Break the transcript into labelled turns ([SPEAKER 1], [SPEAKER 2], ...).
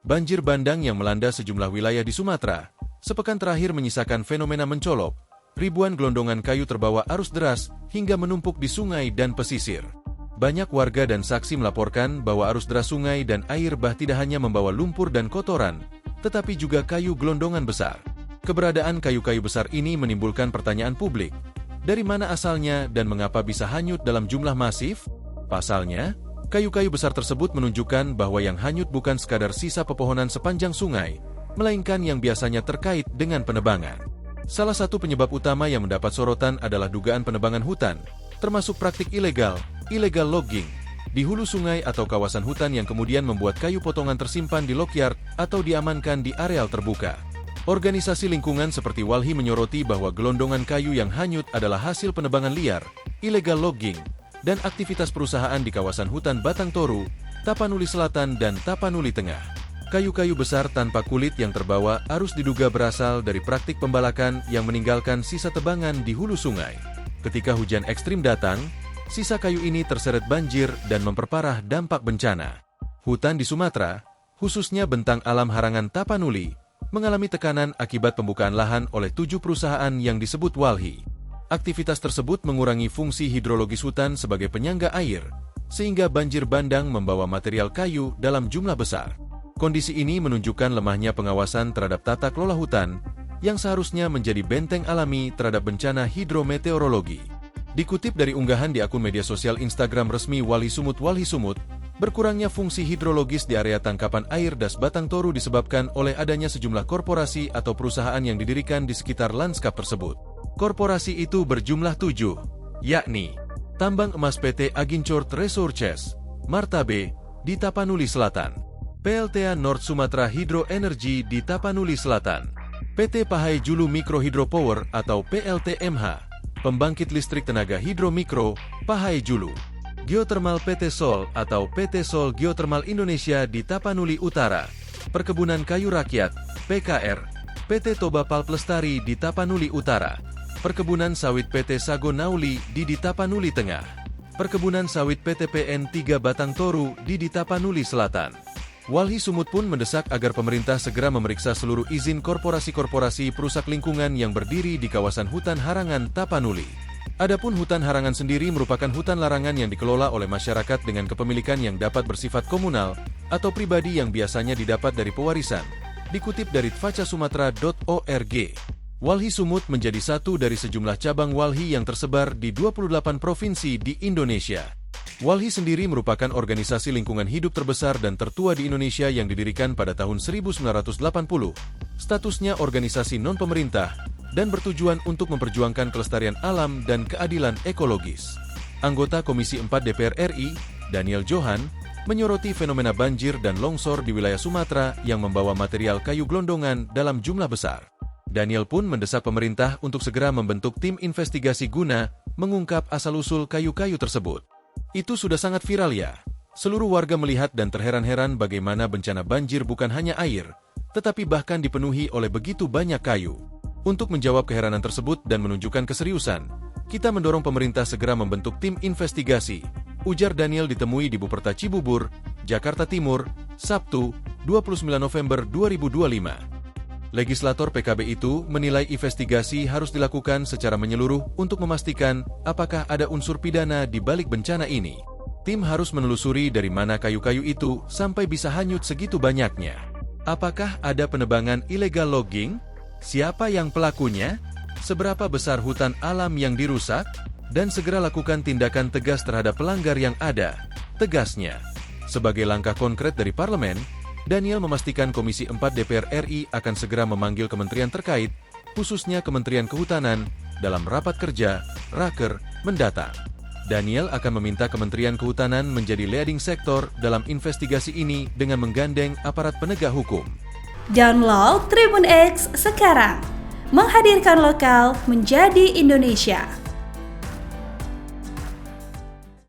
[SPEAKER 1] Banjir bandang yang melanda sejumlah wilayah di Sumatera sepekan terakhir menyisakan fenomena mencolok. Ribuan gelondongan kayu terbawa arus deras hingga menumpuk di sungai dan pesisir. Banyak warga dan saksi melaporkan bahwa arus deras sungai dan air bah tidak hanya membawa lumpur dan kotoran, tetapi juga kayu gelondongan besar. Keberadaan kayu-kayu besar ini menimbulkan pertanyaan publik. Dari mana asalnya dan mengapa bisa hanyut dalam jumlah masif? Pasalnya, kayu-kayu besar tersebut menunjukkan bahwa yang hanyut bukan sekadar sisa pepohonan sepanjang sungai, melainkan yang biasanya terkait dengan penebangan. Salah satu penyebab utama yang mendapat sorotan adalah dugaan penebangan hutan, termasuk praktik illegal logging, di hulu sungai atau kawasan hutan yang kemudian membuat kayu potongan tersimpan di lokyard atau diamankan di areal terbuka. Organisasi lingkungan seperti Walhi menyoroti bahwa gelondongan kayu yang hanyut adalah hasil penebangan liar, illegal logging, dan aktivitas perusahaan di kawasan hutan Batang Toru, Tapanuli Selatan dan Tapanuli Tengah. Kayu-kayu besar tanpa kulit yang terbawa arus diduga berasal dari praktik pembalakan yang meninggalkan sisa tebangan di hulu sungai. Ketika hujan ekstrim datang, sisa kayu ini terseret banjir dan memperparah dampak bencana. Hutan di Sumatera, khususnya bentang alam harangan Tapanuli, mengalami tekanan akibat pembukaan lahan oleh 7 perusahaan yang disebut Walhi. Aktivitas tersebut mengurangi fungsi hidrologis hutan sebagai penyangga air, sehingga banjir bandang membawa material kayu dalam jumlah besar. Kondisi ini menunjukkan lemahnya pengawasan terhadap tata kelola hutan, yang seharusnya menjadi benteng alami terhadap bencana hidrometeorologi. Dikutip dari unggahan di akun media sosial Instagram resmi Walhi Sumut, berkurangnya fungsi hidrologis di area tangkapan air Das Batang Toru disebabkan oleh adanya sejumlah korporasi atau perusahaan yang didirikan di sekitar lanskap tersebut. Korporasi itu berjumlah 7, yakni Tambang Emas PT Agincourt Resources, Martabe, di Tapanuli Selatan, PLTA North Sumatra Hydro Energy di Tapanuli Selatan, PT Pahai Julu Mikro Hydro Power atau PLTMH, Pembangkit Listrik Tenaga Hidro Mikro, Pahai Julu, Geothermal PT Sol atau PT Sol Geothermal Indonesia di Tapanuli Utara, Perkebunan Kayu Rakyat, PKR, PT Toba Pulp Lestari di Tapanuli Utara, Perkebunan Sawit PT Sago Nauli di Tapanuli Tengah, Perkebunan Sawit PT PN 3 Batang Toru di Tapanuli Selatan. Walhi Sumut pun mendesak agar pemerintah segera memeriksa seluruh izin korporasi-korporasi perusak lingkungan yang berdiri di kawasan hutan harangan Tapanuli. Adapun hutan harangan sendiri merupakan hutan larangan yang dikelola oleh masyarakat dengan kepemilikan yang dapat bersifat komunal atau pribadi yang biasanya didapat dari pewarisan. Dikutip dari tvacasumatera.org, Walhi Sumut menjadi satu dari sejumlah cabang Walhi yang tersebar di 28 provinsi di Indonesia. Walhi sendiri merupakan organisasi lingkungan hidup terbesar dan tertua di Indonesia yang didirikan pada tahun 1980. Statusnya organisasi non-pemerintah dan bertujuan untuk memperjuangkan kelestarian alam dan keadilan ekologis. Anggota Komisi 4 DPR RI, Daniel Johan, menyoroti fenomena banjir dan longsor di wilayah Sumatera yang membawa material kayu gelondongan dalam jumlah besar. Daniel pun mendesak pemerintah untuk segera membentuk tim investigasi guna mengungkap asal-usul kayu-kayu tersebut. Itu sudah sangat viral ya. Seluruh warga melihat dan terheran-heran bagaimana bencana banjir bukan hanya air, tetapi bahkan dipenuhi oleh begitu banyak kayu. Untuk menjawab keheranan tersebut dan menunjukkan keseriusan, kita mendorong pemerintah segera membentuk tim investigasi, ujar Daniel ditemui di Buperta Cibubur, Jakarta Timur, Sabtu, 29 November 2025. Legislator PKB itu menilai investigasi harus dilakukan secara menyeluruh untuk memastikan apakah ada unsur pidana di balik bencana ini. Tim harus menelusuri dari mana kayu-kayu itu sampai bisa hanyut segitu banyaknya. Apakah ada penebangan illegal logging? Siapa yang pelakunya? Seberapa besar hutan alam yang dirusak? Dan segera lakukan tindakan tegas terhadap pelanggar yang ada, tegasnya. Sebagai langkah konkret dari parlemen, Daniel memastikan Komisi 4 DPR RI akan segera memanggil kementerian terkait, khususnya Kementerian Kehutanan, dalam rapat kerja, Raker, mendatang. Daniel akan meminta Kementerian Kehutanan menjadi leading sektor dalam investigasi ini dengan menggandeng aparat penegak hukum.
[SPEAKER 2] Download Tribun X sekarang, menghadirkan lokal menjadi Indonesia.